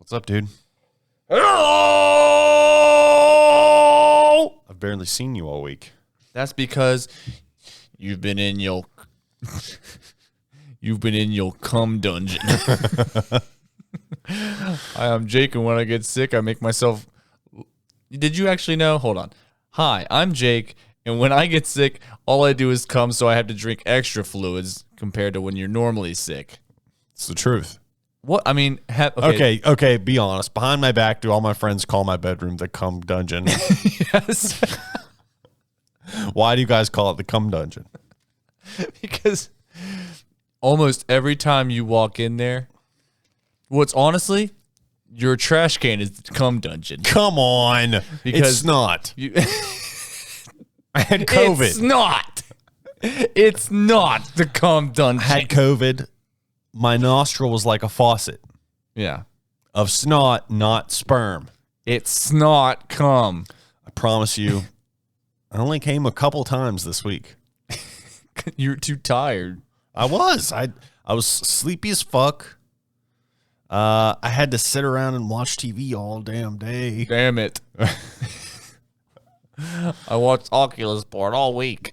What's up, dude? Hello! I've barely seen you all week. That's because you've been in your cum dungeon. Hi, I'm Jake, and when I get sick, I make myself. Did you actually know? Hold on. Hi, I'm Jake, and when I get sick, all I do is cum, so I have to drink extra fluids compared to when you're normally sick. It's the truth. What? I mean, okay, be honest. Behind my back, do all my friends call my bedroom the cum dungeon? Yes. Why do you guys call it the cum dungeon? Because almost every time you walk in there, what's honestly, your trash can is the cum dungeon. Come on. Because it's not. I had COVID. It's not. It's not the cum dungeon. I had COVID. My nostril was like a faucet. Yeah. Of snot, not sperm. It's snot cum. I promise you, I only came a couple times this week. You're too tired. I was. I was sleepy as fuck. I had to sit around and watch TV all damn day. Damn it. I watched Oculus porn all week.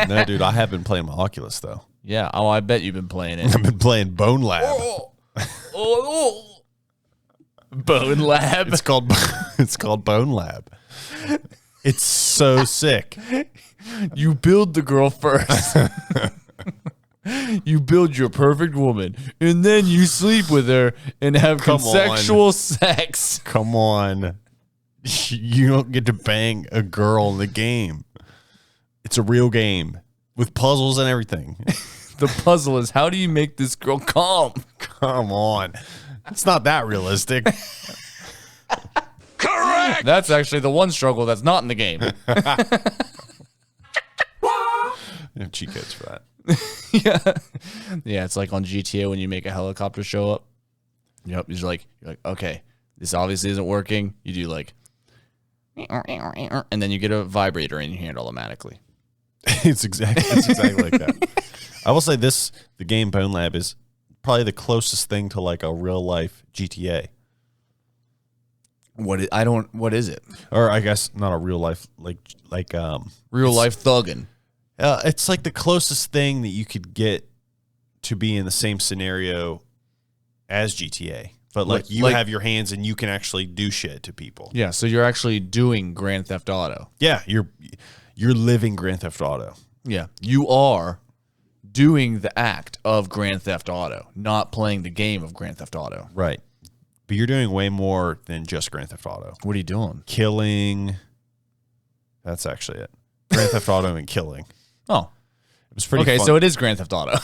No, dude, I have been playing my Oculus, though. Yeah. Oh, I bet you've been playing it. I've been playing Bone Lab. Bone Lab. It's called Bone Lab. It's so sick. You build the girl first. You build your perfect woman, and then you sleep with her and have consensual sex. Come on. You don't get to bang a girl in the game. It's a real game with puzzles and everything. The puzzle is, how do you make this girl calm? Come on. It's not that realistic. Correct! That's actually the one struggle that's not in the game. You have cheat codes for that. Yeah, it's like on GTA when you make a helicopter show up. Yep, you're like, okay, this obviously isn't working. You do like, and then you get a vibrator in your hand automatically. It's exactly like that. I will say this: the game Bone Lab is probably the closest thing to like a real life GTA. What is it? Or I guess not a real life like Real life thugging. It's like the closest thing that you could get to be in the same scenario as GTA. But like you have your hands and you can actually do shit to people. Yeah, so you're actually doing Grand Theft Auto. Yeah, you're living Grand Theft Auto. Yeah, you are doing the act of Grand Theft Auto, not playing the game of Grand Theft Auto. Right. But you're doing way more than just Grand Theft Auto. What are you doing? Killing. That's actually it. Grand Theft Auto and killing. Oh. It was pretty fun. So it is Grand Theft Auto.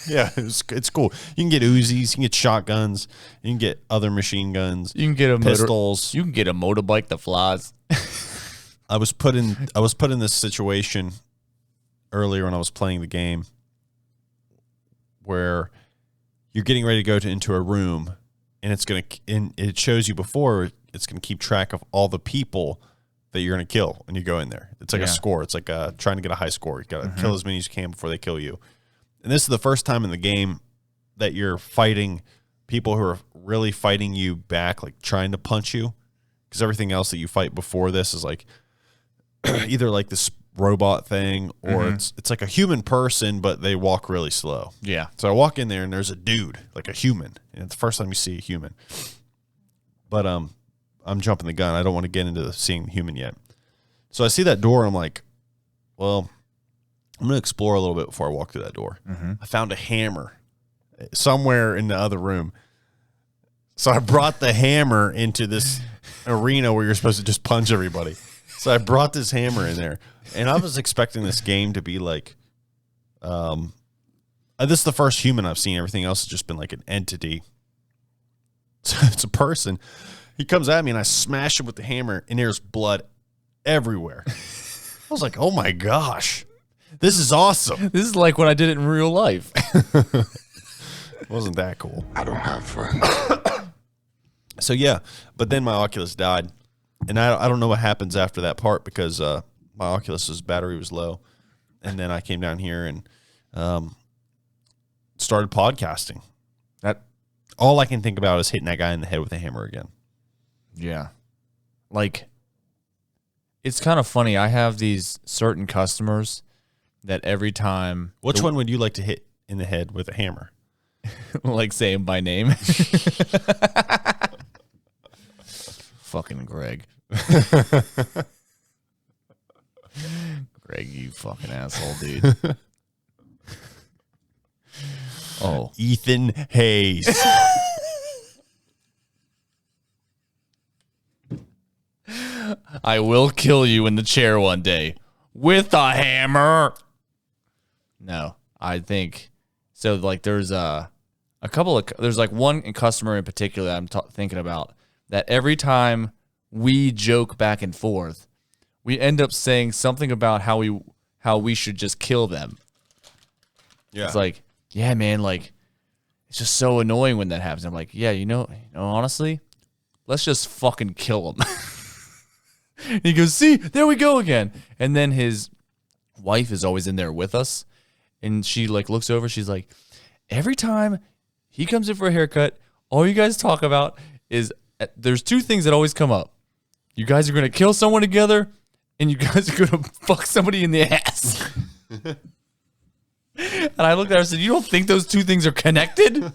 Yeah, it's cool. You can get Uzis, you can get shotguns, you can get other machine guns, you can get pistols. You can get a motorbike that flies. I was put in this situation earlier when I was playing the game where you're getting ready to go into a room and it shows you before it's gonna keep track of all the people that you're gonna kill when you go in there. It's like a score. It's like trying to get a high score. You gotta kill as many as you can before they kill you. And this is the first time in the game that you're fighting people who are really fighting you back, like trying to punch you. Because everything else that you fight before this is like either like this robot thing or it's like a human person, but they walk really slow. Yeah. So I walk in there and there's a dude, like a human. And it's the first time you see a human. But I'm jumping the gun. I don't want to get into seeing the human yet. So I see that door and I'm like, well, I'm going to explore a little bit before I walk through that door. I found a hammer somewhere in the other room. So I brought the hammer into this arena where you're supposed to just punch everybody. So I brought this hammer in there. And I was expecting this game to be like, this is the first human I've seen. Everything else has just been like an entity. So it's a person. He comes at me and I smash him with the hammer and there's blood everywhere. I was like, oh my gosh, this is awesome. This is like when I did it in real life. Wasn't that cool? I don't have friends. So yeah, but then my Oculus died. And I don't know what happens after that part because my Oculus's battery was low. And then I came down here and started podcasting. all I can think about is hitting that guy in the head with a hammer again. Yeah. Like, it's kind of funny. I have these certain customers that every time... Which one would you like to hit in the head with a hammer? Like, say him by name. Fucking Greg. Greg, you fucking asshole, dude. Oh. Ethan Hayes. I will kill you in the chair one day with a hammer. No, I think so. Like, there's a couple of, there's like one customer in particular that I'm thinking about, that every time we joke back and forth, we end up saying something about how we should just kill them. Yeah. It's like, yeah, man, like, it's just so annoying when that happens. I'm like, yeah, honestly, let's just fucking kill them. He goes, see, there we go again. And then his wife is always in there with us. And she like looks over. She's like, every time he comes in for a haircut, all you guys talk about is there's two things that always come up. You guys are going to kill someone together, and you guys are going to fuck somebody in the ass. And I looked at her and said, you don't think those two things are connected?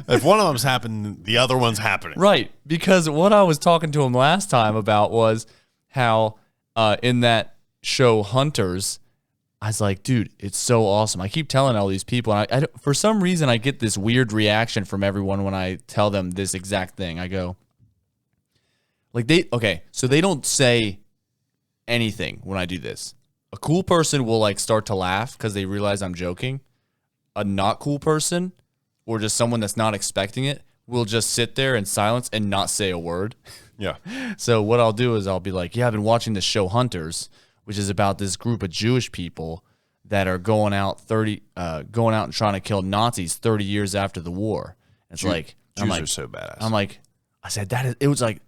If one of them's happening, the other one's happening. Right. Because what I was talking to him last time about was how in that show Hunters, I was like, dude, it's so awesome. I keep telling all these people, and I for some reason, I get this weird reaction from everyone when I tell them this exact thing. I go, like, so they don't say anything when I do this. A cool person will like start to laugh because they realize I'm joking. A not cool person, or just someone that's not expecting it, will just sit there in silence and not say a word. Yeah. So what I'll do is I'll be like, yeah, I've been watching this show Hunters, which is about this group of Jewish people that are going out and trying to kill Nazis 30 years after the war. It's like, Jews are so badass. I'm like, I said that it was like,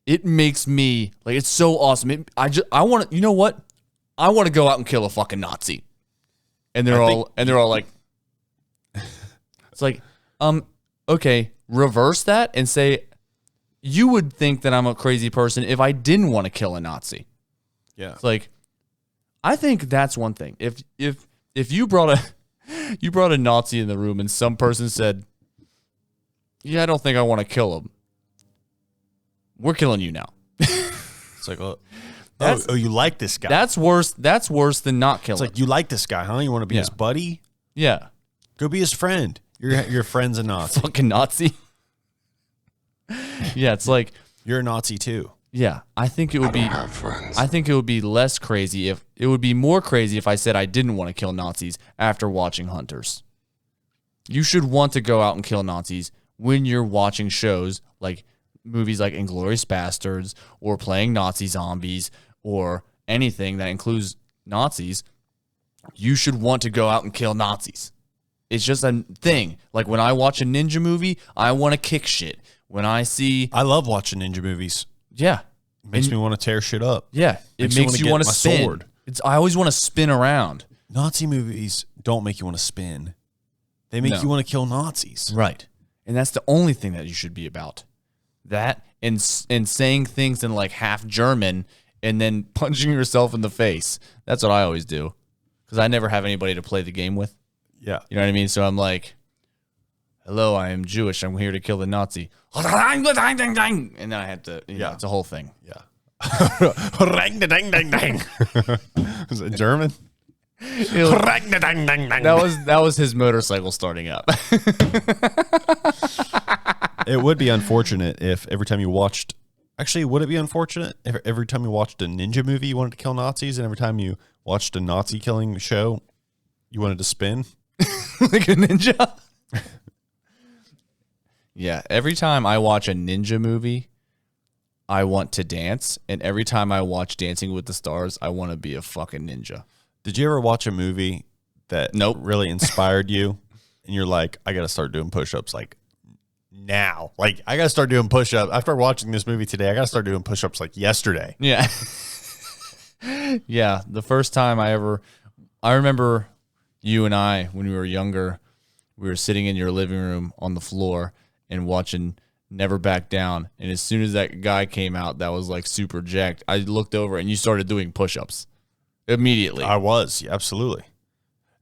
it makes me like, it's so awesome. I want to, you know what? I want to go out and kill a fucking Nazi. And they're all like, it's like, okay, reverse that and say, you would think that I'm a crazy person if I didn't want to kill a Nazi. Yeah. It's like, I think that's one thing. If you brought a Nazi in the room and some person said, yeah, I don't think I want to kill him, we're killing you now. It's like, oh, you like this guy. That's worse than not killing. It's like, you like this guy, huh? You want to be his buddy? Yeah. Go be his friend. Your friend's a Nazi. Fucking Nazi. Yeah, it's like, you're a Nazi too. Yeah, I think it would be. I think it would be less crazy if it would be more crazy if I said I didn't want to kill Nazis after watching Hunters. You should want to go out and kill Nazis when you're watching shows like movies like Inglourious Bastards or playing Nazi zombies or anything that includes Nazis. You should want to go out and kill Nazis. It's just a thing. Like when I watch a ninja movie, I want to kick shit. When I love watching ninja movies. Yeah. It makes me want to tear shit up. Yeah. It makes you want to spin. Sword. I always want to spin around. Nazi movies don't make you want to spin. They make you want to kill Nazis. Right. And that's the only thing that you should be about. That and saying things in like half German and then punching yourself in the face. That's what I always do. Because I never have anybody to play the game with. Yeah. You know what I mean? So I'm like, hello, I am Jewish. I'm here to kill the Nazi. And then I had to, it's a whole thing. Yeah. Is it German? That was his motorcycle starting up. It would be unfortunate if every time you watched, actually, would it be unfortunate if every time you watched a ninja movie you wanted to kill Nazis, and every time you watched a Nazi killing show you wanted to spin? Like a ninja? Yeah, every time I watch a ninja movie, I want to dance. And every time I watch Dancing with the Stars, I want to be a fucking ninja. Did you ever watch a movie that really inspired you? And you're like, I got to start doing push-ups like now. Like, I got to start doing push-ups. After watching this movie today, I got to start doing push-ups like yesterday. Yeah. Yeah, the first time I remember you and I, when we were younger, we were sitting in your living room on the floor and watching Never Back Down. And as soon as that guy came out that was like super jacked, I looked over and you started doing push-ups immediately. I was, yeah, absolutely.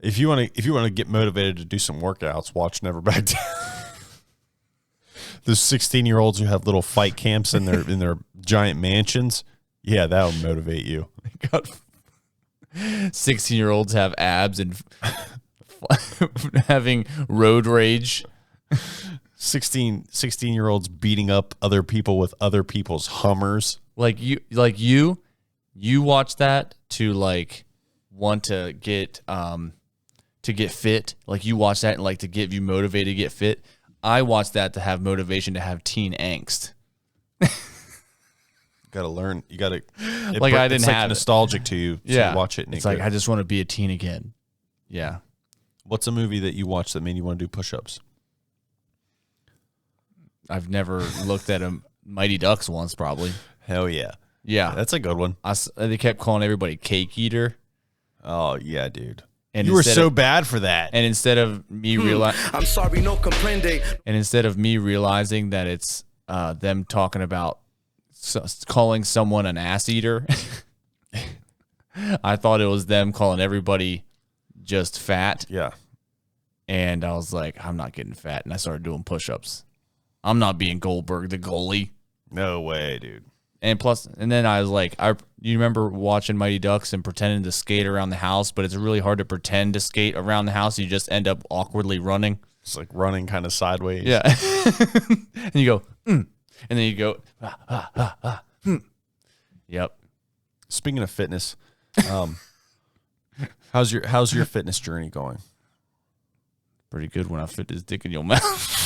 If you want to get motivated to do some workouts, watch Never Back Down. Those 16-year-olds who have little fight camps in their giant mansions, yeah, that'll motivate you. God, 16-year-olds have abs and having road rage. 16-year-olds beating up other people with other people's Hummers. Like you watch that to like want to get fit. Like you watch that and like to get you motivated to get fit. I watch that to have motivation to have teen angst. Got to learn. You got to. Like I didn't have nostalgic to you. So yeah, you watch it. And it's like I just want to be a teen again. Yeah. What's a movie that you watched that made you want to do push-ups? I've never looked at a Mighty Ducks once, probably. Hell yeah. Yeah, that's a good one. They kept calling everybody cake eater. Oh yeah, dude. And you were so bad for that. And instead of me I'm sorry, no comprende. And instead of me realizing that it's them talking about calling someone an ass eater, I thought it was them calling everybody just fat. Yeah. And I was like, I'm not getting fat. And I started doing push-ups. I'm not being Goldberg, the goalie. No way, dude. And then I was like, you remember watching Mighty Ducks and pretending to skate around the house, but it's really hard to pretend to skate around the house. You just end up awkwardly running. It's like running kind of sideways. Yeah. And you go, and then you go, Yep. Speaking of fitness, how's your fitness journey going? Pretty good when I fit this dick in your mouth.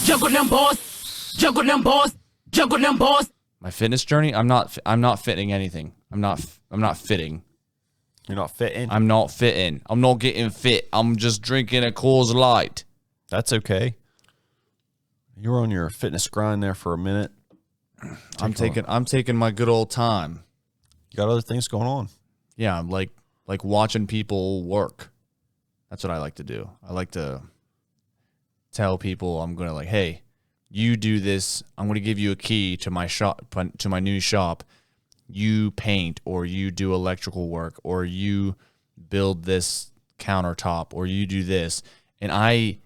Juggle them balls. Juggle them balls. Juggle them balls. My fitness journey? I'm not fitting anything. I'm not fitting. You're not fitting? I'm not fitting. I'm not getting fit. I'm just drinking a Coors Light. That's okay. You were on your fitness grind there for a minute. I'm taking my good old time. You got other things going on. Yeah, I'm like watching people work. That's what I like to do. I like to tell people I'm going to like, hey, you do this. I'm going to give you a key to my shop, to my new shop. You paint, or you do electrical work, or you build this countertop, or you do this. And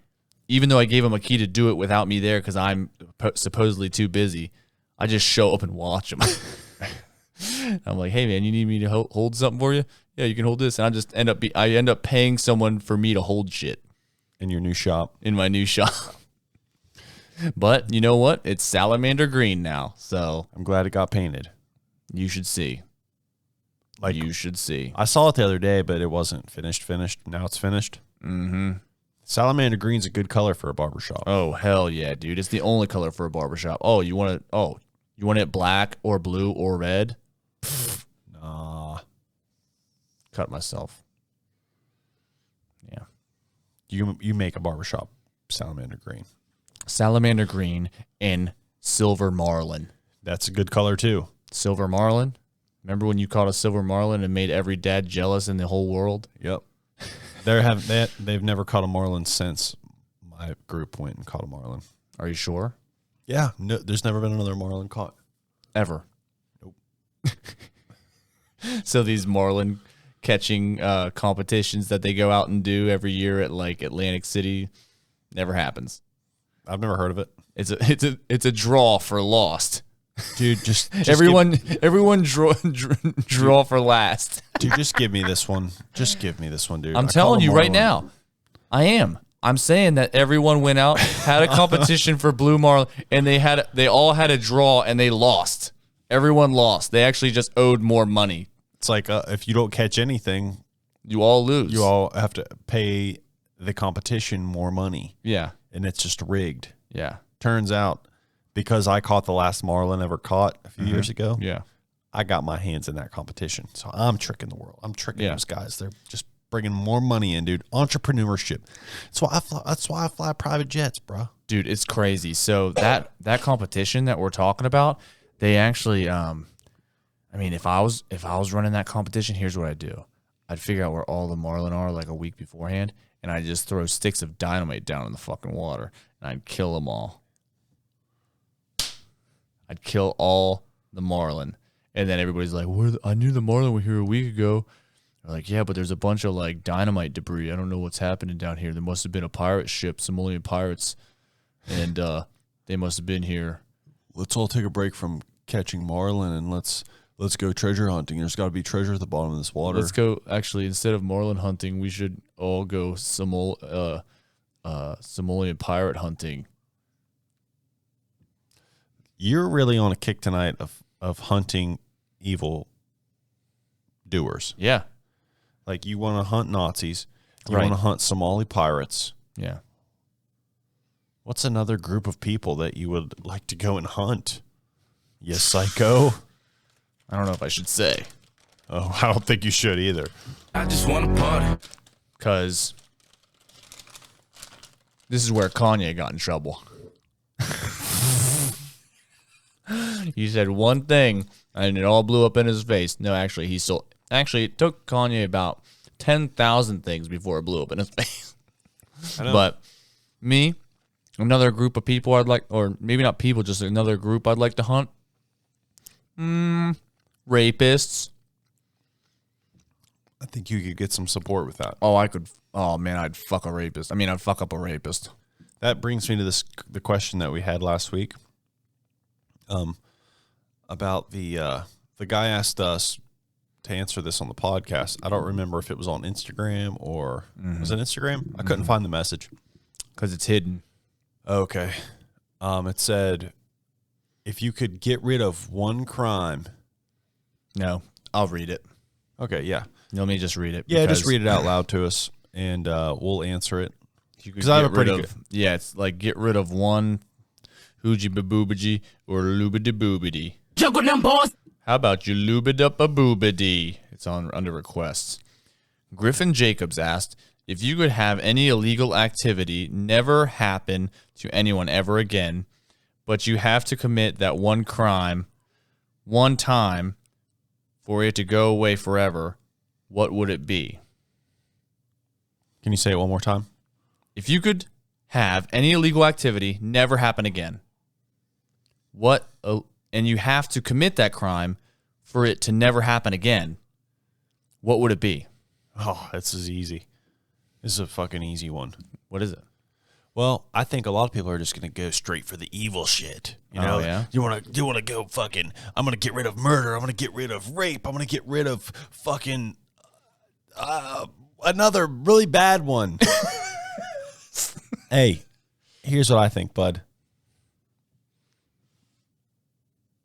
even though I gave them a key to do it without me there because I'm supposedly too busy, I just show up and watch them. I'm like, hey man, you need me to hold something for you? Yeah, you can hold this. And I just end up paying someone for me to hold shit in your new shop, in my new shop. But you know what? It's salamander green now, so I'm glad it got painted. You should see. Like you should see. I saw it the other day, but it wasn't finished. Now it's finished. Mm-hmm. Salamander green's a good color for a barbershop. Oh hell yeah, dude! It's the only color for a barbershop. Oh, you want it black or blue or red? Nah. Cut myself. Yeah. You make a barbershop salamander green. Salamander green and silver marlin. That's a good color too. Silver marlin. Remember when you caught a silver marlin and made every dad jealous in the whole world? Yep. They've never caught a marlin since my group went and caught a marlin. Are you sure? Yeah. No, there's never been another marlin caught. Ever. Nope. So these marlin catching competitions that they go out and do every year at like Atlantic City never happens. I've never heard of it. It's a draw for lost. Dude, just everyone draw for last. Dude, just give me this one. Just give me this one, dude. I'm telling you right now. I am. I'm saying that everyone went out, had a competition for blue marlin, and they all had a draw and they lost. Everyone lost. They actually just owed more money. It's like if you don't catch anything, you all lose. You all have to pay the competition more money. Yeah. And it's just rigged. Yeah. Turns out, because I caught the last marlin ever caught a few years ago, yeah, I got my hands in that competition. So I'm tricking the world. I'm tricking those guys. They're just bringing more money in, dude. Entrepreneurship. That's why I fly private jets, bro. Dude, it's crazy. So that competition that we're talking about, they actually, I mean, if I was running that competition, here's what I do. I'd figure out where all the marlin are like a week beforehand, and I'd just throw sticks of dynamite down in the fucking water, and I'd kill them all. I'd kill all the marlin. And then everybody's like, I knew the marlin were here a week ago. They're like, yeah, but there's a bunch of like dynamite debris. I don't know what's happening down here. There must have been a pirate ship, Somalian pirates, and they must have been here. Let's all take a break from catching marlin and let's go treasure hunting. There's got to be treasure at the bottom of this water. Let's go. Actually, instead of marlin hunting, we should all go Somalian pirate hunting. You're really on a kick tonight of hunting evil doers. Yeah. Like you want to hunt Nazis. You Right. want to hunt Somali pirates. Yeah. What's another group of people that you would like to go and hunt? You psycho. I don't know if I should say. Oh, I don't think you should either. I just wanna party. Because this is where Kanye got in trouble. He said one thing, and it all blew up in his face. No, actually, it took Kanye about 10,000 things before it blew up in his face. I know. But me, another group of people I'd like, or maybe not people, just another group I'd like to hunt. Rapists. I think you could get some support with that. Oh, man, I'd fuck a rapist. I mean, I'd fuck up a rapist. That brings me to the question that we had last week. About the guy asked us to answer this on the podcast. I don't remember if it was on Instagram or was it Instagram? I couldn't find the message Because it's hidden. Okay. It said, if you could get rid of one crime. No, I'll read it. Okay, yeah. Let me just read it. Yeah, just read it out loud to us, and we'll answer it. Because I have a pretty good. Yeah, it's like get rid of one hooji baboobaji or loobity boobity. Juggle them balls. How about you loobid up a boobity? It's under requests. Griffin Jacobs asked, if you could have any illegal activity never happen to anyone ever again, but you have to commit that one crime one time for it to go away forever, what would it be? Can you say it one more time? If you could have any illegal activity never happen again, and you have to commit that crime for it to never happen again, what would it be? Oh, this is easy. This is a fucking easy one. What is it? Well, I think a lot of people are just going to go straight for the evil shit. You know, yeah? You want to go fucking, I'm going to get rid of murder. I'm going to get rid of rape. I'm going to get rid of fucking another really bad one. Hey, here's what I think, bud.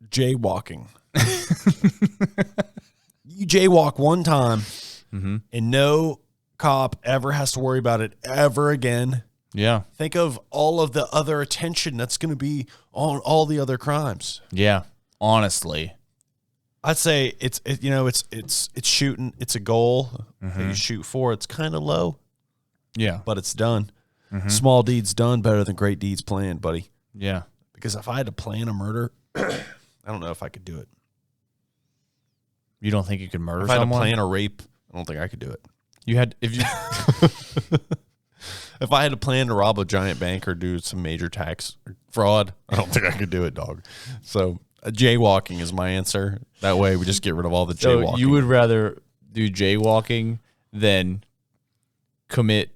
Jaywalking. You jaywalk one time and no cop ever has to worry about it ever again. Yeah. Think of all of the other attention that's going to be on all the other crimes. Yeah. Honestly. I'd say it's shooting. It's a goal that you shoot for. It's kind of low, Yeah. but it's done. Small deeds done better than great deeds planned, buddy. Yeah. Because if I had to plan a murder, I don't know if I could do it. You don't think you could murder If I had to someone? plan a rape, I don't think I could do it. If If I had to plan to rob a giant bank or do some major tax fraud, I don't think I could do it, dog. So jaywalking is my answer. That way we just get rid of all the jaywalking. So you would rather do jaywalking than commit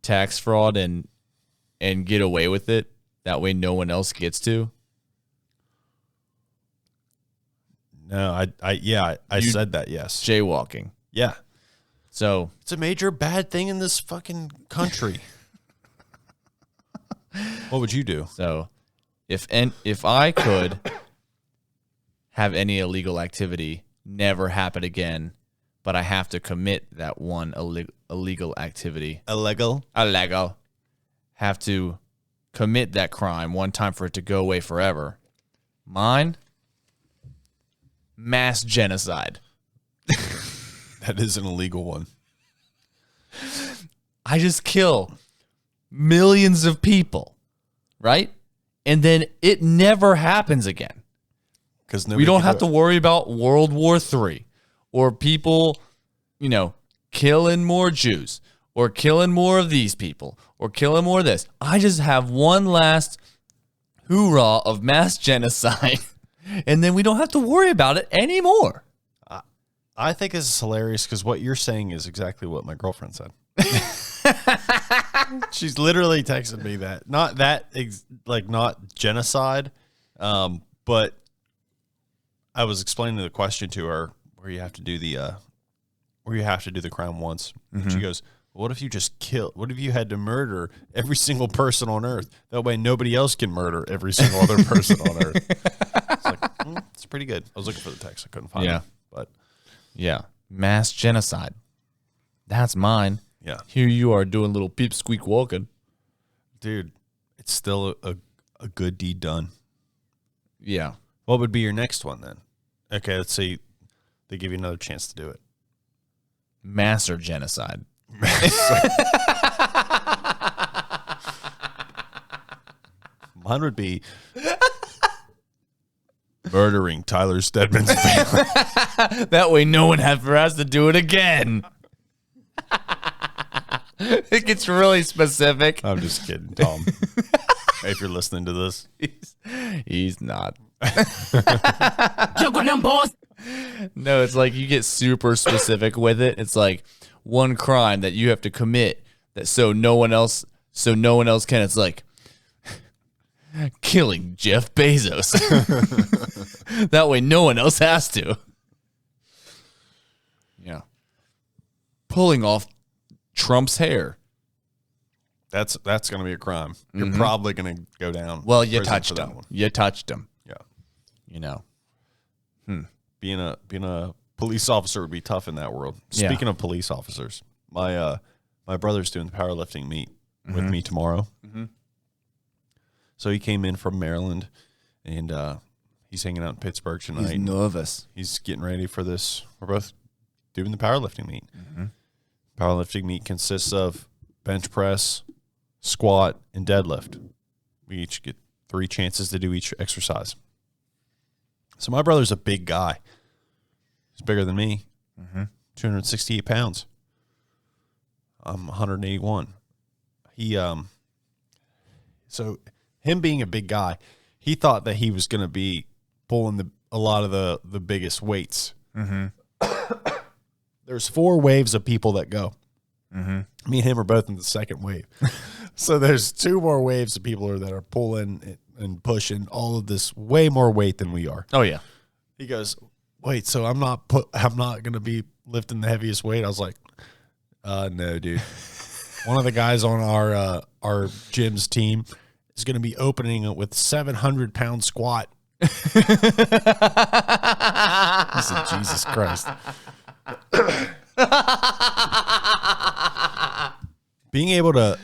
tax fraud and get away with it? That way no one else gets to? No, I said that, yes. Jaywalking. Yeah. So It's a major bad thing in this fucking country. What would you do? So if I could have any illegal activity never happen again, but I have to commit that one illegal activity. Illegal? Illegal. Have to commit that crime one time for it to go away forever. Mine? Mass genocide. That is an illegal one. I just kill millions of people, right? And then it never happens again. Because We don't have to worry about World War III or people, killing more Jews or killing more of these people or killing more of this. I just have one last hoorah of mass genocide, and then we don't have to worry about it anymore. I think this is hilarious because what you're saying is exactly what my girlfriend said. She's literally texted me that. Not that, not genocide, but I was explaining the question to her where you have to do the crime once. And she goes, what if you just what if you had to murder every single person on earth? That way nobody else can murder every single other person on earth. It's like, it's pretty good. I was looking for the text. I couldn't find it. But yeah, mass genocide. That's mine. Yeah. Here you are doing little peep squeak walking. Dude, it's still a good deed done. Yeah. What would be your next one then? Okay, let's say they give you another chance to do it. Mass or genocide. Mine would be murdering Tyler Stedman's family. That way no one ever has to do it again. It gets really specific. I'm just kidding, Tom. If you're listening to this. He's not. Jump on them boys. No, it's like you get super specific with it. It's like one crime that you have to commit that so no one else can. It's like killing Jeff Bezos. That way no one else has to. Yeah. Pulling off Trump's hair. That's going to be a crime. You're probably going to go down. Well, you prison touched for that him. one. You touched him. Yeah. You know. Being a police officer would be tough in that world. Yeah. Speaking of police officers, my brother's doing the powerlifting meet with me tomorrow. So he came in from Maryland, and he's hanging out in Pittsburgh tonight. He's nervous. He's getting ready for this. We're both doing the powerlifting meet. Powerlifting meet consists of bench press, squat, and deadlift. We each get 3 chances to do each exercise. So my brother's a big guy. He's bigger than me. 268 pounds. I'm 181. So him being a big guy, he thought that he was going to be pulling a lot of the biggest weights. There's 4 waves of people that go. Me and him are both in the second wave. So there's 2 more waves of people that are pulling and pushing all of this way more weight than we are. Oh yeah. He goes, wait, so I'm not going to be lifting the heaviest weight? I was like, no, dude. One of the guys on our gym's team is going to be opening it with 700-pound squat. I said, Jesus Christ. Being able to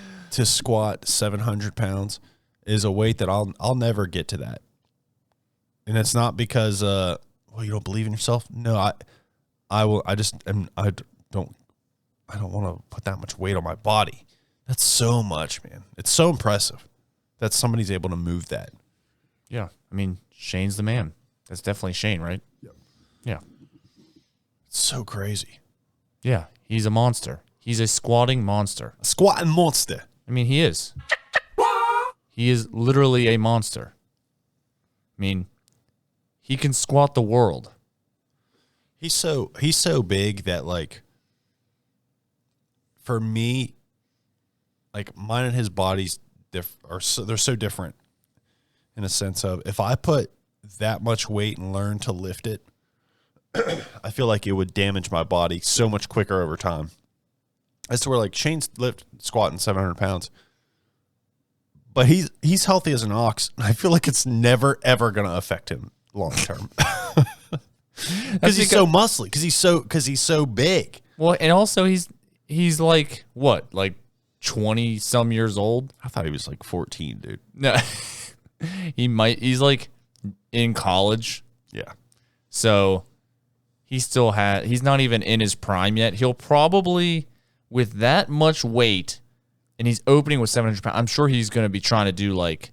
squat 700 pounds is a weight that I'll never get to that. And it's not because you don't believe in yourself. No, I will. I don't want to put that much weight on my body. That's so much, man. It's so impressive that somebody's able to move that. Yeah. I mean, Shane's the man. That's definitely Shane, right? Yep. Yeah. It's so crazy. Yeah. He's a monster. He's a squatting monster. A squatting monster. I mean, he is. He is literally a monster. I mean, he can squat the world. He's so big that, like, for me, like, mine and his bodies they're so different in a sense of, if I put that much weight and learn to lift it, I feel like it would damage my body so much quicker over time. As to where, like, Shane's squatting 700 pounds, but he's healthy as an ox. I feel like it's never ever going to affect him long term because he's so muscly. Because he's so big. Well, and also he's like what, like 20 some years old? I thought he was like 14, dude. No, he's like in college. Yeah. So he's not even in his prime yet. He'll probably, with that much weight, and he's opening with 700 pounds, I'm sure he's going to be trying to do, like,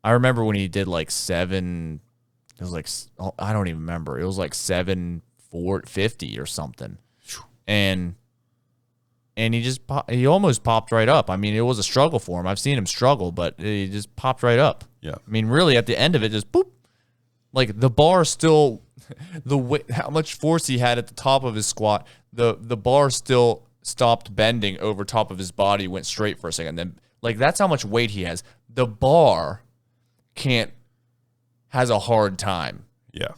I remember when he did like it was like, I don't even remember. It was like 750 or something. And and he almost popped right up. I mean, it was a struggle for him. I've seen him struggle, but he just popped right up. Yeah. I mean, really, at the end of it, just boop. Like the bar still, how much force he had at the top of his squat, the bar still stopped bending over top of his body, went straight for a second. Then, like, that's how much weight he has. The bar has a hard time. Yeah.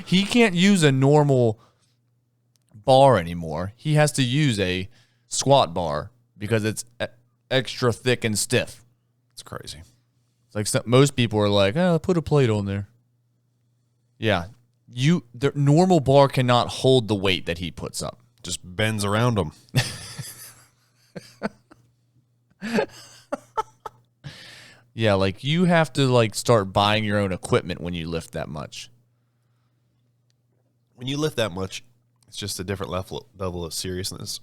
He can't use a normal bar anymore. He has to use a squat bar because it's extra thick and stiff. It's crazy. It's like most people are like, oh, put a plate on there. Yeah. The normal bar cannot hold the weight that he puts up. Just bends around him. Yeah, like you have to like start buying your own equipment when you lift that much. When you lift that much, it's just a different level of seriousness.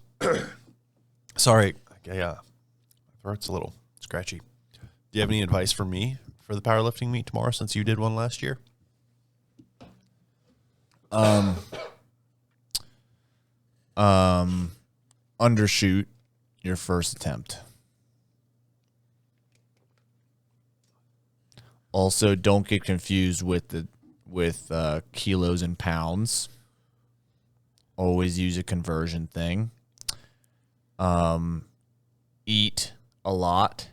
Sorry. Yeah. My throat's a little scratchy. Do you have any advice for me for the powerlifting meet tomorrow since you did one last year? Undershoot your first attempt. Also, don't get confused with kilos and pounds. Always use a conversion thing. Eat a lot.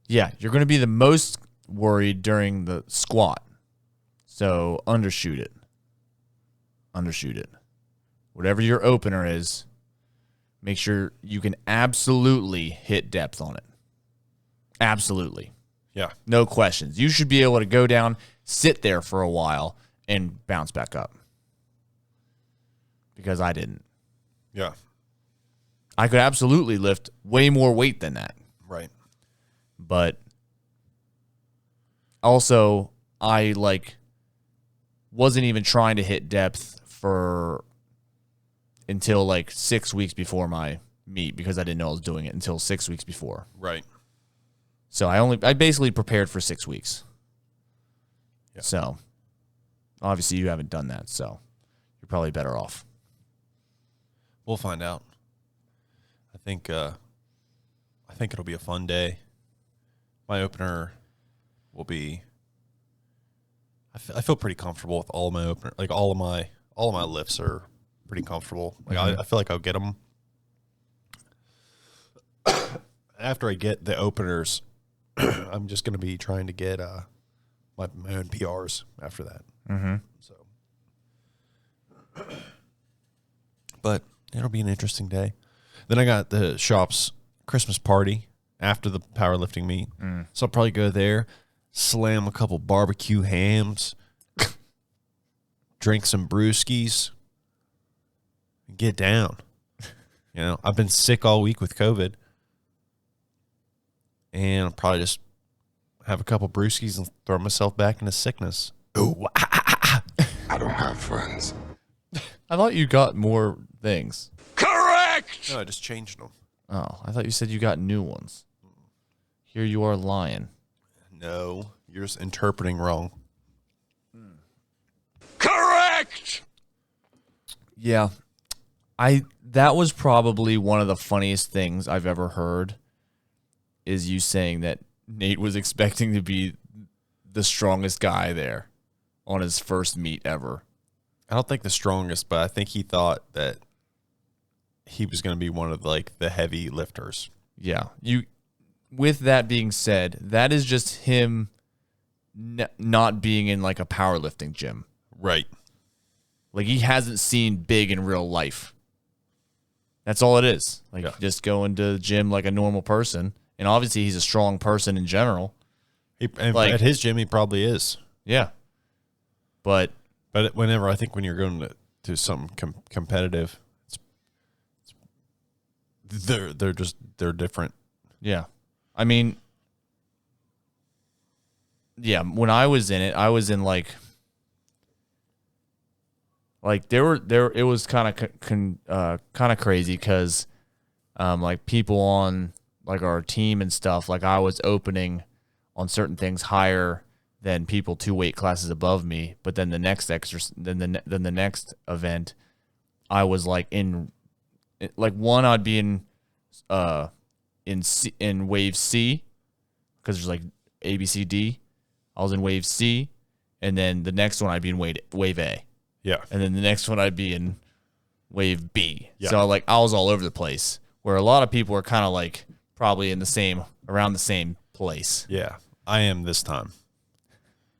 Yeah, you're going to be the most worried during the squat. So undershoot it. Undershoot it. Whatever your opener is, make sure you can absolutely hit depth on it. Absolutely. Yeah. No questions. You should be able to go down, sit there for a while, and bounce back up. Because I didn't. Yeah. I could absolutely lift way more weight than that. Right. But also, I wasn't even trying to hit depth until like 6 weeks before my meet because I didn't know I was doing it until 6 weeks before. Right. So I basically prepared for 6 weeks. Yeah. So obviously you haven't done that, so you're probably better off. We'll find out. I think it'll be a fun day. My opener will be. I feel pretty comfortable with all of my opener. Like all of my lifts are pretty comfortable. Like I feel like I'll get them. After I get the openers, I'm just going to be trying to get my own PRs after that. Mm-hmm. So, but it'll be an interesting day. Then I got the shop's Christmas party after the powerlifting meet, so I'll probably go there, slam a couple barbecue hams, drink some brewskis, and get down. You know, I've been sick all week with COVID, and I'll probably just have a couple brewskis and throw myself back into sickness. Ooh, I don't have friends. I thought you got more things. Correct! No, I just changed them. Oh, I thought you said you got new ones. Here you are lying. No, you're just interpreting wrong. Correct! Yeah. That was probably one of the funniest things I've ever heard is you saying that Nate was expecting to be the strongest guy there on his first meet ever. I don't think the strongest, but I think he thought that he was going to be one of the heavy lifters. Yeah. With that being said, that is just him not being in like a powerlifting gym. Right. Like he hasn't seen big in real life. That's all it is. Like just going to the gym like a normal person. And obviously he's a strong person in general. At his gym, he probably is. Yeah. But when you're going to something competitive, they're different. yeah. I mean, yeah, when I was in it, I was in like it was kind of crazy because like people on like our team and stuff, like I was opening on certain things higher than people 2 weight classes above me. But then the next then the next event, I was like one I'd be in wave C, because there's like A, B, C, D. I was in wave C, and then the next one I'd be in wave A. Yeah. And then the next one I'd be in wave B. Yeah. So like I was all over the place, where a lot of people are kind of like probably around the same place. Yeah. I am this time.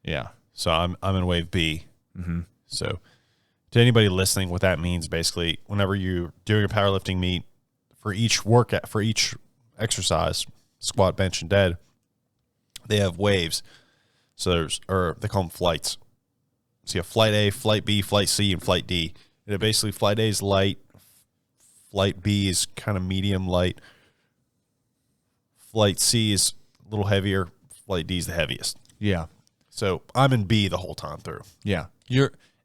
Yeah. So I'm in wave B. Mm-hmm. So to anybody listening, what that means basically, whenever you're doing a powerlifting meet, for each exercise, squat, bench, and dead, they have waves. So they call them flights. So you have flight A, flight B, flight C, and flight D. And basically, flight A is light, flight B is kind of medium light, flight C is a little heavier, flight D is the heaviest. Yeah. So I'm in B the whole time through. Yeah.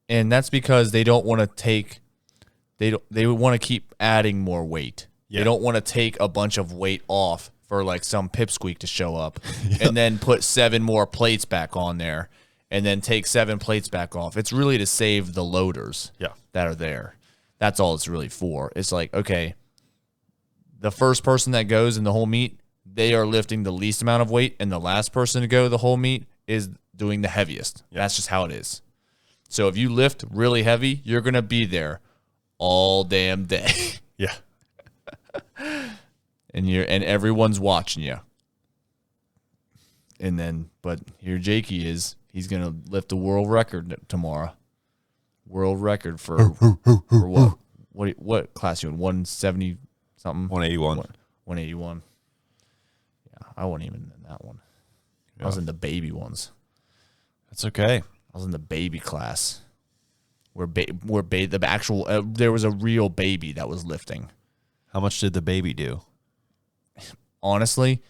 And that's because they don't want to they want to keep adding more weight. Yeah. They don't want to take a bunch of weight off for like some pipsqueak to show up and then put 7 more plates back on there and then take 7 plates back off. It's really to save the loaders that are there. That's all it's really for. It's like, okay, the first person that goes in the whole meet, they are lifting the least amount of weight, and the last person to go the whole meet is doing the heaviest. Yeah. That's just how it is. So if you lift really heavy, you're going to be there all damn day. Yeah. And everyone's watching you. And then, but here Jakey is. He's gonna lift the world record tomorrow. World record for what? What class you in? 170 something. 181. 181. Yeah, I wasn't even in that one. Yeah. I was in the baby ones. That's okay. I was in the baby class. The actual there was a real baby that was lifting. How much did the baby do? Honestly,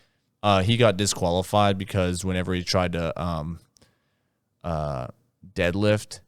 he got disqualified because whenever he tried to deadlift,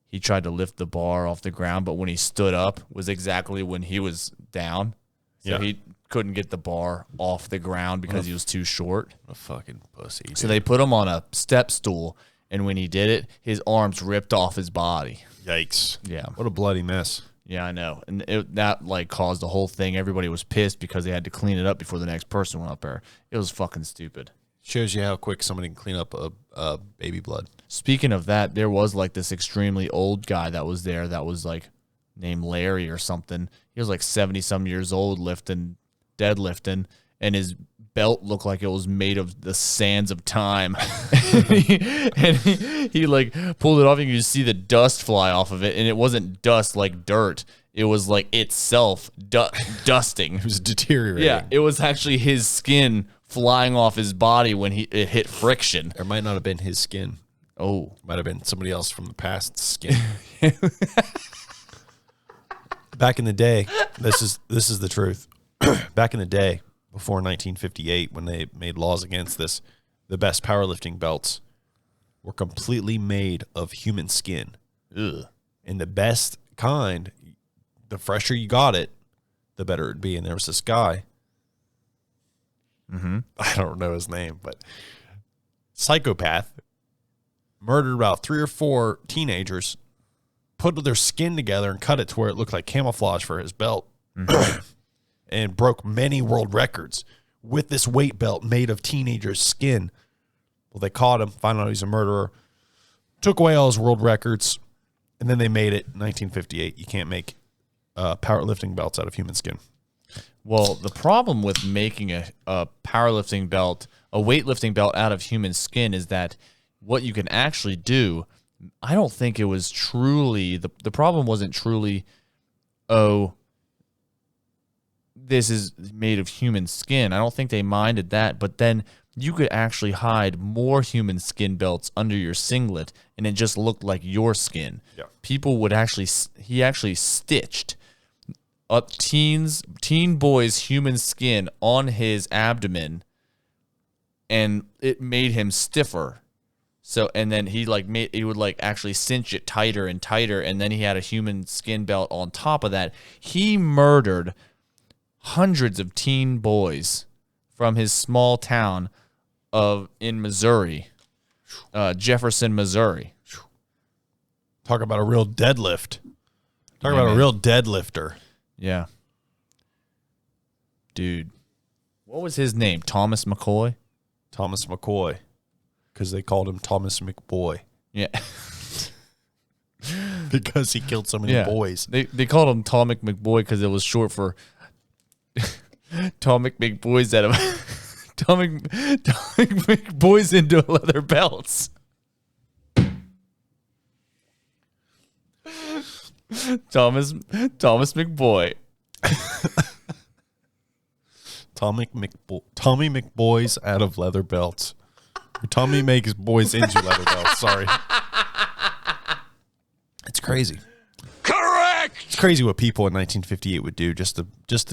he tried to lift the bar off the ground, but when he stood up was exactly when he was down. So he couldn't get the bar off the ground because he was too short. A fucking pussy. So they put him on a step stool, and when he did it, his arms ripped off his body. Yikes. Yeah. What a bloody mess. Yeah, I know. And that like caused the whole thing. Everybody was pissed because they had to clean it up before the next person went up there. It was fucking stupid. Shows you how quick somebody can clean up a baby blood. Speaking of that, there was like this extremely old guy that was there that was like named Larry or something. He was like 70-some years old deadlifting, and his belt looked like it was made of the sands of time. and he like pulled it off, and you could see the dust fly off of it, and it wasn't dust like dirt. It was like itself dusting. It was deteriorating. Yeah, it was actually his skin flying off his body when it hit friction. It might not have been his skin. Oh. It might have been somebody else from the past skin. Back in the day, this is the truth. Back in the day, before 1958, when they made laws against this, the best powerlifting belts were completely made of human skin. Ugh. And the best kind, the fresher you got it, the better it'd be. And there was this guy. I don't know his name, but psychopath, murdered about 3 or 4 teenagers, put their skin together and cut it to where it looked like camouflage for his belt, and broke many world records with this weight belt made of teenagers' skin. Well, they caught him, found out he's a murderer, took away all his world records, and then they made it in 1958. You can't make powerlifting belts out of human skin. Well, the problem with making a powerlifting belt, a weightlifting belt out of human skin is that what you can actually do, I don't think it was truly, the problem wasn't truly, this is made of human skin. I don't think they minded that, but then you could actually hide more human skin belts under your singlet, and it just looked like your skin. Yeah. People would he actually stitched up teen boys' human skin on his abdomen, and it made him stiffer. So, and then he would like actually cinch it tighter and tighter, and then he had a human skin belt on top of that. He murdered hundreds of teen boys from his small town in Missouri Jefferson, Missouri. Talk about a real deadlift. Talk Yeah, about man. a real deadlifter. Yeah. Dude. What was his name? Thomas McCoy? Thomas McCoy. Because they called him Thomas McBoy. Yeah. Because he killed so many boys. They called him Tomic McBoy because it was short for Tomic McBoys out of Tomic McBoys into leather belts. Thomas McBoy. Tommy McBoys out of leather belts. Or Tommy makes boys into leather belts. Sorry. It's crazy. Correct! It's crazy what people in 1958 would do just to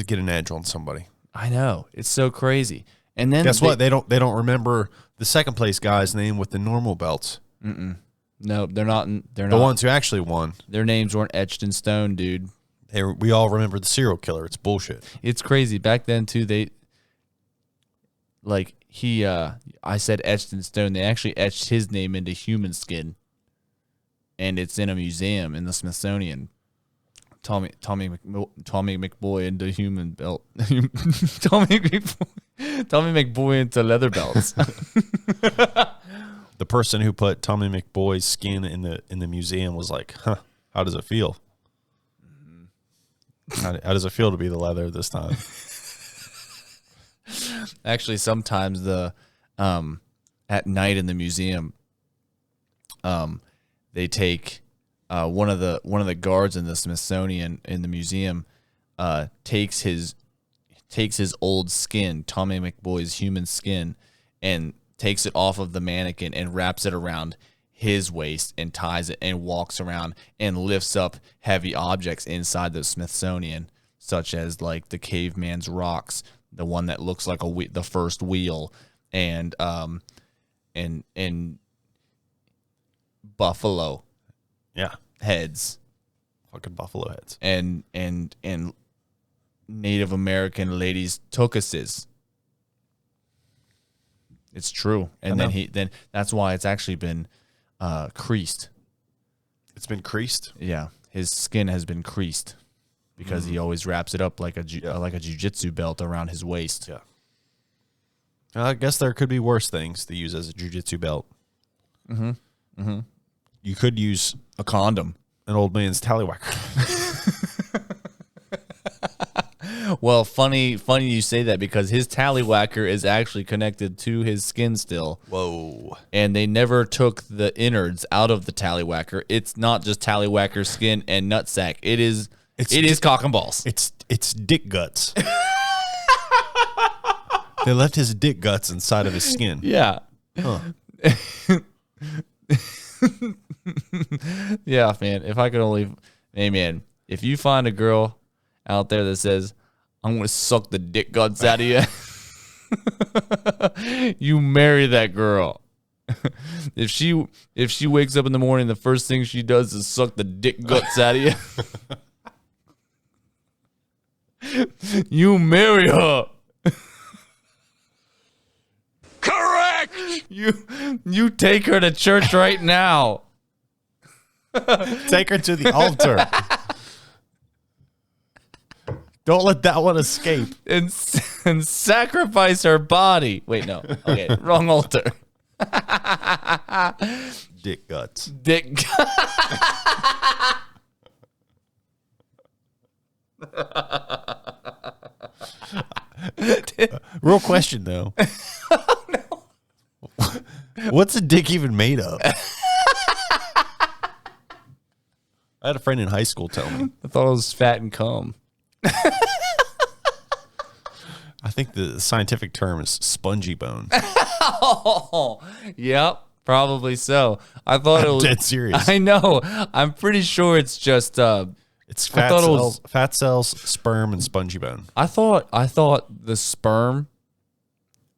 get an edge on somebody. I know. It's so crazy. And then Guess what? They don't remember the second place guy's name with the normal belts. No, they're not. They're The not. ones who actually won. Their names weren't etched in stone, dude. We all remember the serial killer. It's bullshit. It's crazy. Back then too, I said etched in stone. They actually etched his name into human skin, and it's in a museum in the Smithsonian. Tommy McBoy into human belt. Tommy McBoy into leather belts. The person who put Tommy McBoy's skin in the museum was like, "Huh, how does it feel? How does it feel to be the leather this time?" Actually, sometimes at night in the museum, they take one of the guards in the Smithsonian in the museum takes his old skin, Tommy McBoy's human skin, and takes it off of the mannequin and wraps it around his waist and ties it and walks around and lifts up heavy objects inside the Smithsonian, such as like the caveman's rocks, the one that looks like the first wheel, and buffalo Yeah, heads fucking buffalo heads. and Native American ladies' tucuses. It's true. And then that's why it's actually been creased. It's been creased. Yeah, his skin has been creased because he always wraps it up like a jiu-jitsu belt around his waist. Yeah. I guess there could be worse things to use as a jiu-jitsu belt. You could use A condom. an old man's tallywhacker. Well, funny you say that because his tallywhacker is actually connected to his skin still. Whoa. And they never took the innards out of the tallywhacker. It's not just tallywhacker skin and nutsack. It is cock and balls. It's dick guts. They left his dick guts inside of his skin. Yeah. Huh. Yeah, man. If I could only, hey, man, if you find a girl out there that says, "I'm going to suck the dick guts out of you," you marry that girl. If she wakes up in the morning, the first thing she does is suck the dick guts out of you. You marry her. Correct! You take her to church right now. Take her to the altar. Don't let that one escape. and sacrifice her body. Wait, no. Okay, wrong altar. Dick guts. Dick. Real question though. What's a dick even made of? I had a friend in high school tell me. I thought it was fat and cum. I think the scientific term is spongy bone. Oh, yep, probably so. I thought it was Dead serious. I know. I'm pretty sure it's just. It's I thought it was- fat cells, sperm, and spongy bone. I thought the sperm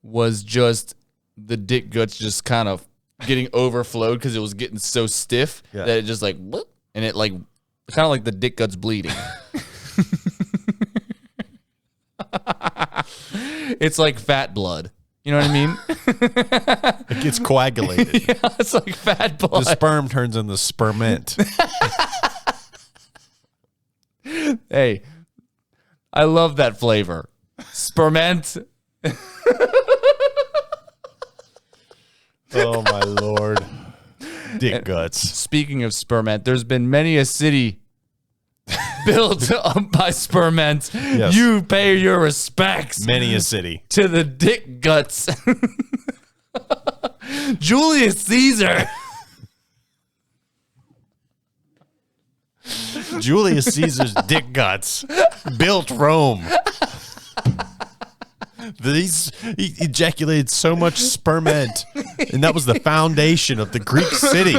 was just the dick guts just kind of getting overflowed because it was getting so stiff Yeah. that it just like whoop, and it like kind of like the dick guts bleeding. It's like fat blood. You know what I mean? It gets coagulated. Yeah, it's like fat blood. The sperm turns into sperment. Hey, I love that flavor. Sperment. Oh, my Lord. Dick guts. Speaking of sperment, there's been many a city built up by sperment. Yes. You pay your respects Many a city. to the dick guts. Julius Caesar. Julius Caesar's dick guts built Rome. He ejaculated so much sperment, and that was the foundation of the Greek city.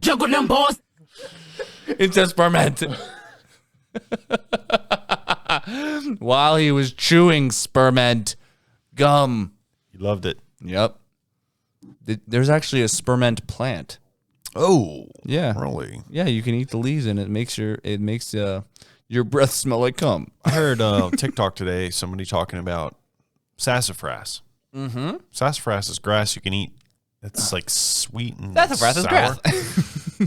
Juggle them boys. Into sperment. While he was chewing sperment gum. He loved it. Yep. There's actually a sperment plant. Oh, Yeah. really? Yeah, you can eat the leaves and it makes your breath smell like cum. I heard TikTok today somebody talking about sassafras. Mm-hmm. Sassafras is grass you can eat. It's like sweet and Sassafras is sour. grass.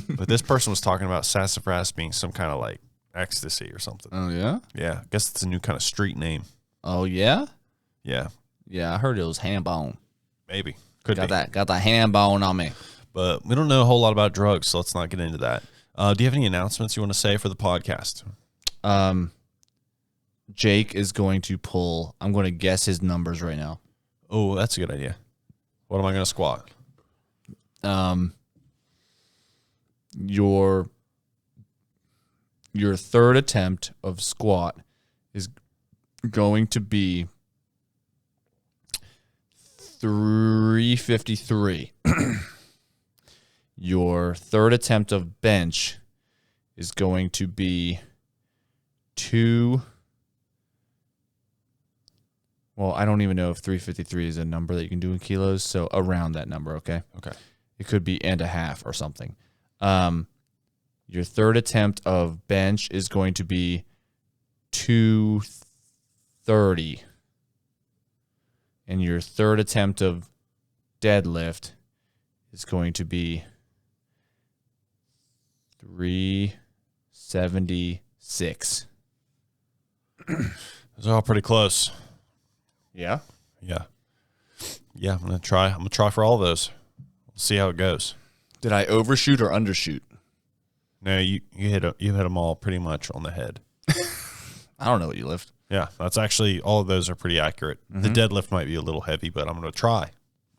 But this person was talking about sassafras being some kind of like ecstasy or something. Oh yeah? Yeah, I guess it's a new kind of street name. Oh yeah? Yeah, Yeah, I heard it was ham bone. maybe. Could be. Got that ham bone on me. But we don't know a whole lot about drugs, so let's not get into that. Do you have any announcements you want to say for the podcast? Jake is going to pull. I'm going to guess his numbers right now. Oh, that's a good idea. What am I going to squat? Your third attempt of squat is going to be 353. Your third attempt of bench is going to be 2. Well, I don't even know if 353 is a number that you can do in kilos, so around that number, okay? Okay. It could be and a half or something. Your third attempt of bench is going to be 230. And your third attempt of deadlift is going to be 376. Those are all pretty close. Yeah. Yeah. Yeah, I'm going to try. I'm going to try for all of those. We'll see how it goes. Did I overshoot or undershoot? No, you hit them all pretty much on the head. I don't know what you lift. Yeah, that's actually, all of those are pretty accurate. The deadlift might be a little heavy, but I'm going to try.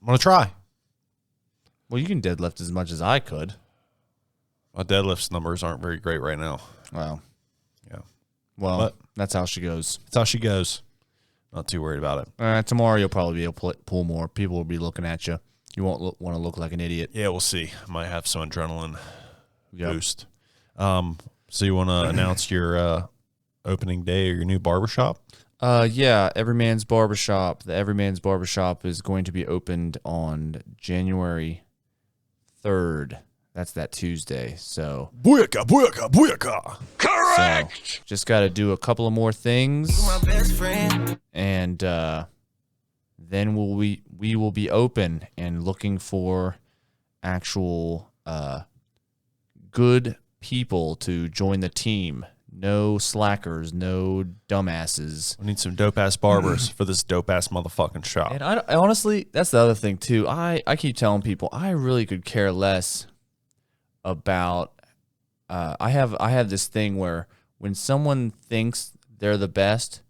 I'm going to try. Well, you can deadlift as much as I could. My deadlift's numbers aren't very great right now. Wow. Yeah. Well, But- that's how she goes. That's how she goes. Not too worried about it. Tomorrow you'll probably be able to pull more. People will be looking at you. You won't want to look like an idiot. Yeah, we'll see. I might have some adrenaline Yep. boost. So you want to announce your opening day or your new barbershop? Yeah, Everyman's Barbershop. The Everyman's Barbershop is going to be opened on January 3rd. That's that Tuesday. So, Booyaka, booyaka, booyaka. Correct! just got to do a couple of more things. My best friend. And then we will be open and looking for actual good people to join the team. No slackers, no dumbasses. We need some dope-ass barbers for this dope-ass motherfucking shop. And I honestly, that's the other thing too. I keep telling people I really could care less about. I have this thing where when someone thinks they're the best,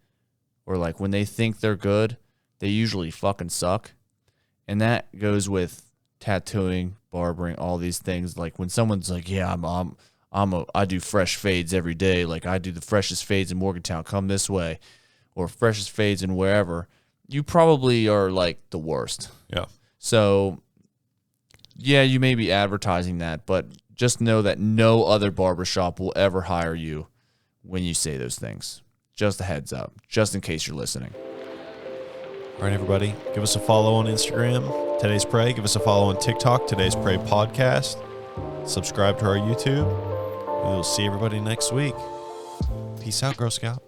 or like when they think they're good, they usually fucking suck, and that goes with tattooing, barbering, all these things. Like when someone's like, "Yeah, I do fresh fades every day. Like I do the freshest fades in Morgantown. Come this way," or freshest fades in wherever. You probably are like the worst. Yeah. So, yeah, you may be advertising that, but just know that no other barbershop will ever hire you when you say those things. Just a heads up, just in case you're listening. All right, everybody, give us a follow on Instagram, Today's Pray. Give us a follow on TikTok, Today's Pray Podcast. Subscribe to our YouTube. And we'll see everybody next week. Peace out, Girl Scout.